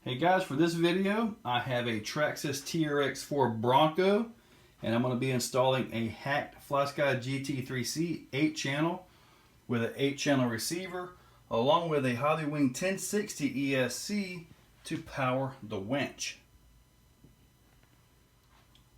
Hey guys, for this video I have a Traxxas TRX4 Bronco, and I'm going to be installing a hacked FlySky GT3c 8-channel with an 8-channel receiver along with a Hollywing 1060 ESC to power the winch.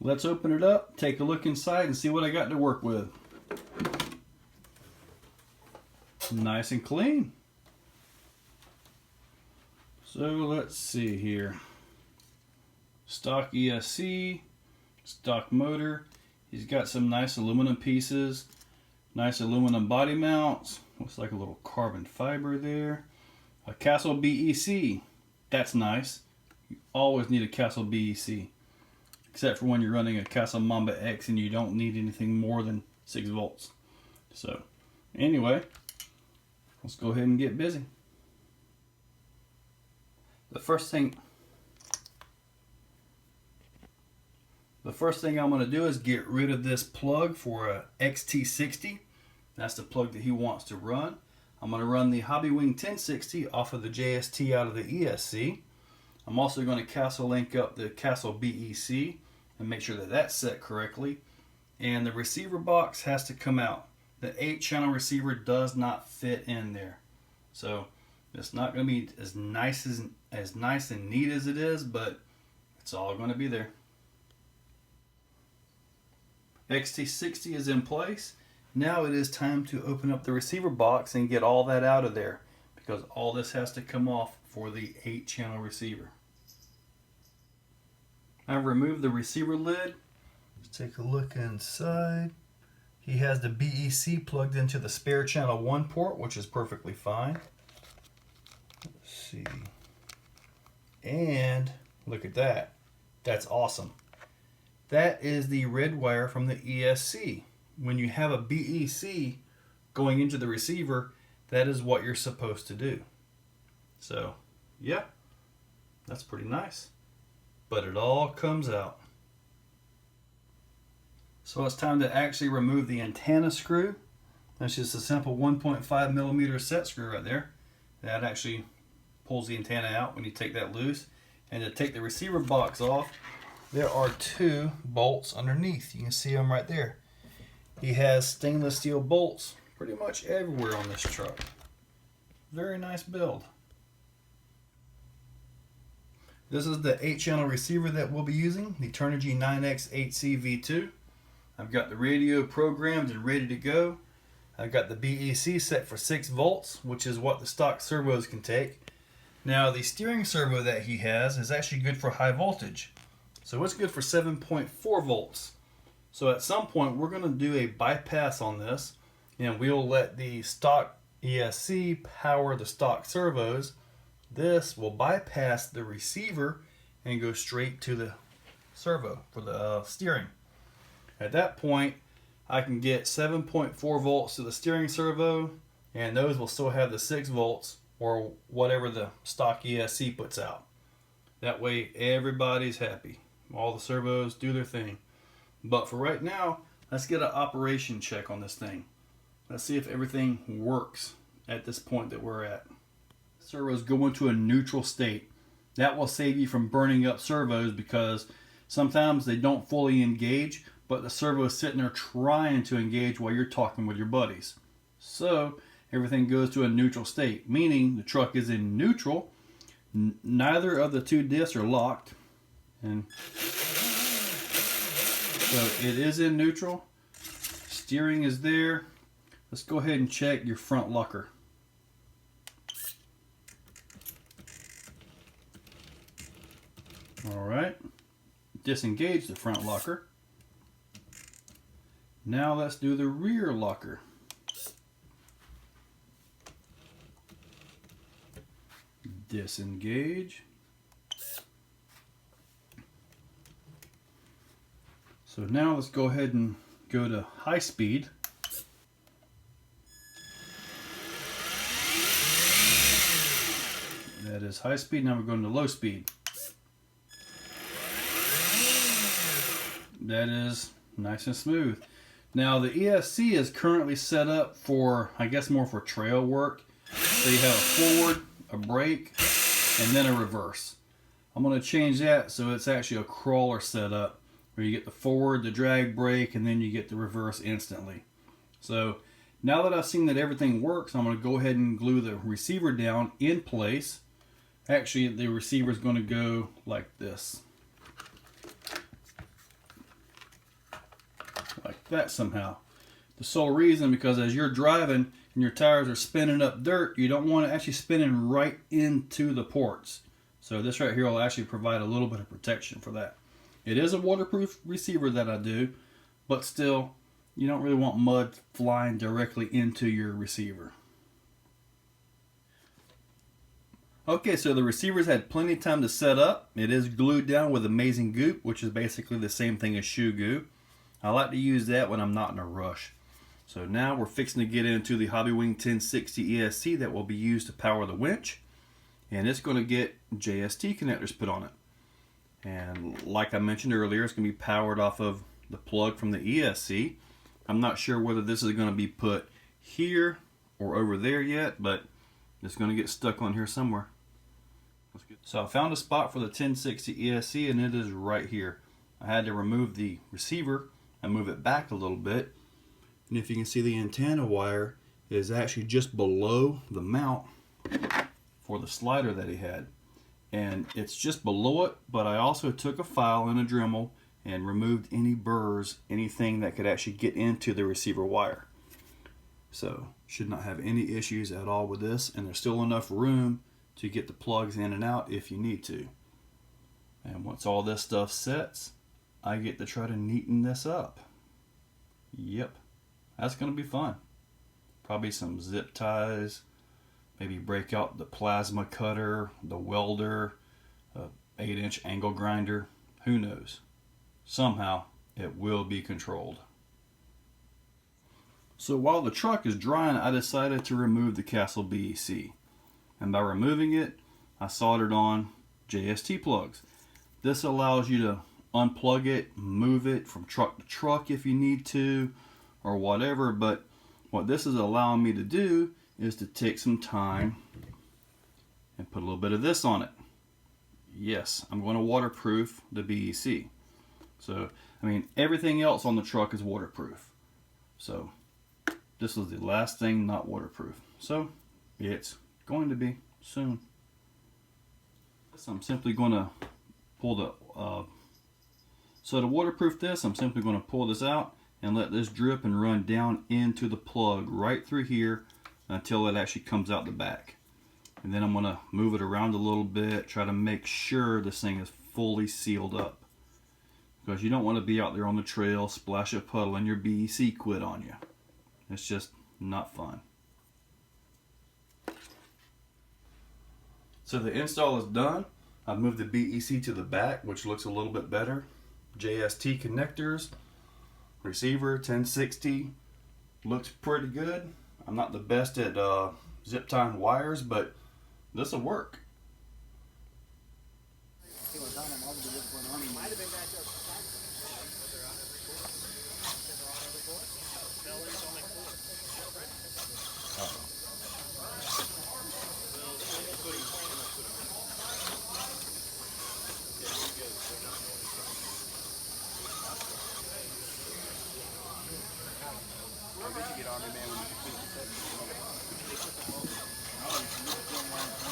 Let's open it up, take a look inside and see what I got to work with. Nice and clean. So let's see here. Stock ESC, stock motor. He's got some nice aluminum pieces, nice aluminum body mounts. Looks like a little carbon fiber there. A Castle BEC. That's nice. You always need a Castle BEC, except for when you're running a Castle Mamba X and you don't need anything more than 6 volts. So anyway, let's go ahead and get busy. The first thing I'm going to do is get rid of this plug for a XT60. That's the plug that he wants to run. I'm going to run the Hollywing 1060 off of the JST out of the ESC. I'm also going to Castle link up the Castle BEC and make sure that that's set correctly. And the receiver box has to come out. The 8-channel receiver does not fit in there. So it's not going to be as nice and neat as it is, but it's all going to be there. XT60 is in place. Now it is time to open up the receiver box and get all that out of there, because all this has to come off for the 8-channel receiver. I've removed the receiver lid. Let's take a look inside. He has the BEC plugged into the spare channel 1 port, which is perfectly fine. Let's see. And look at that. That's awesome. That is the red wire from the ESC. When you have a BEC going into the receiver, that is what you're supposed to do. So, yeah, that's pretty nice. But it all comes out. So it's time to actually remove the antenna screw. That's just a simple 1.5 millimeter set screw right there. That actually pulls the antenna out when you take that loose. And to take the receiver box off, there are 2 bolts underneath. You can see them right there. He has stainless steel bolts pretty much everywhere on this truck. Very nice build. This is the 8-channel receiver that we'll be using, the Turnigy 9X8C V2. I've got the radio programmed and ready to go. I've got the BEC set for 6 volts, which is what the stock servos can take. Now the steering servo that he has is actually good for high voltage. So it's good for 7.4 volts. So at some point we're going to do a bypass on this, and we'll let the stock ESC power the stock servos. This will bypass the receiver and go straight to the servo for the steering. At that point I can get 7.4 volts to the steering servo, and those will still have the 6 volts or whatever the stock ESC puts out. That way everybody's happy. All the servos do their thing. But for right now, let's get an operation check on this thing. Let's see if everything works at this point that we're at. Servos go into a neutral state. That will save you from burning up servos, because sometimes they don't fully engage, but the servo is sitting there trying to engage while you're talking with your buddies. So everything goes to a neutral state, meaning the truck is in neutral. Neither of the 2 discs are locked, and so it is in neutral. Steering is there. Let's go ahead and check your front locker. Alright, disengage the front locker. Now let's do the rear locker. Disengage. So now let's go ahead and go to high speed. That is high speed. Now we're going to low speed. that is nice and smooth. Now the ESC is currently set up for, I guess, more for trail work. So you have a forward, a brake, and then a reverse. I'm going to change that so it's actually a crawler setup where you get the forward, the drag brake, and then you get the reverse instantly. So now that I've seen that everything works, I'm going to go ahead and glue the receiver down in place. Actually, the receiver is going to go like this. Like that somehow. The sole reason, because as you're driving and your tires are spinning up dirt, you don't want it actually spinning right into the ports. So this right here will actually provide a little bit of protection for that. It is a waterproof receiver that I do, but still, you don't really want mud flying directly into your receiver. Okay, so the receiver's had plenty of time to set up. It is glued down with Amazing Goop, which is basically the same thing as shoe goo. I like to use that when I'm not in a rush. So now we're fixing to get into the Hobbywing 1060 ESC that will be used to power the winch. And it's going to get JST connectors put on it. And like I mentioned earlier, it's going to be powered off of the plug from the ESC. I'm not sure whether this is going to be put here or over there yet, but it's going to get stuck on here somewhere. So I found a spot for the 1060 ESC, and it is right here. I had to remove the receiver and move it back a little bit. And if you can see, the antenna wire is actually just below the mount for the slider that he had. And it's just below it, but I also took a file and a Dremel and removed any burrs, anything that could actually get into the receiver wire. So should not have any issues at all with this, and there's still enough room to get the plugs in and out if you need to. And once all this stuff sets, I get to try to neaten this up. Yep, that's going to be fun. Probably some zip ties, maybe break out the plasma cutter, the welder, 8-inch angle grinder, who knows. Somehow it will be controlled. So while the truck is drying, I decided to remove the Castle BEC. And by removing it, I soldered on JST plugs. This allows you to unplug it, move it from truck to truck if you need to, or whatever. But what this is allowing me to do is to take some time and put a little bit of this on it. Yes, I'm going to waterproof the BEC. So, I mean, everything else on the truck is waterproof. So, this was the last thing not waterproof. So, it's going to be soon. So I'm simply going to pull the, so to waterproof this, I'm simply going to pull this out and let this drip and run down into the plug right through here until it actually comes out the back. And then I'm going to move it around a little bit, try to make sure this thing is fully sealed up. Because you don't want to be out there on the trail, splash a puddle, and your BEC quit on you. It's just not fun. So the install is done. I've moved the BEC to the back, which looks a little bit better. JST connectors, receiver 1060, looks pretty good. I'm not the best at zip tying wires, but this will work.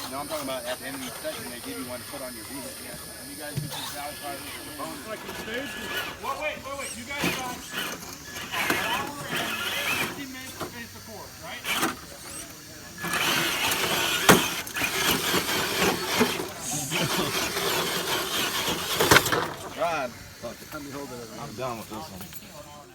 No, I'm talking about at the end of each session, they give you one to put on your vehicle. Yeah. And you guys do some salad fires with the bonus. Like the stage? Wait. You guys got an hour and 15 minutes to finish the course, right? Rod, I'm done with this one.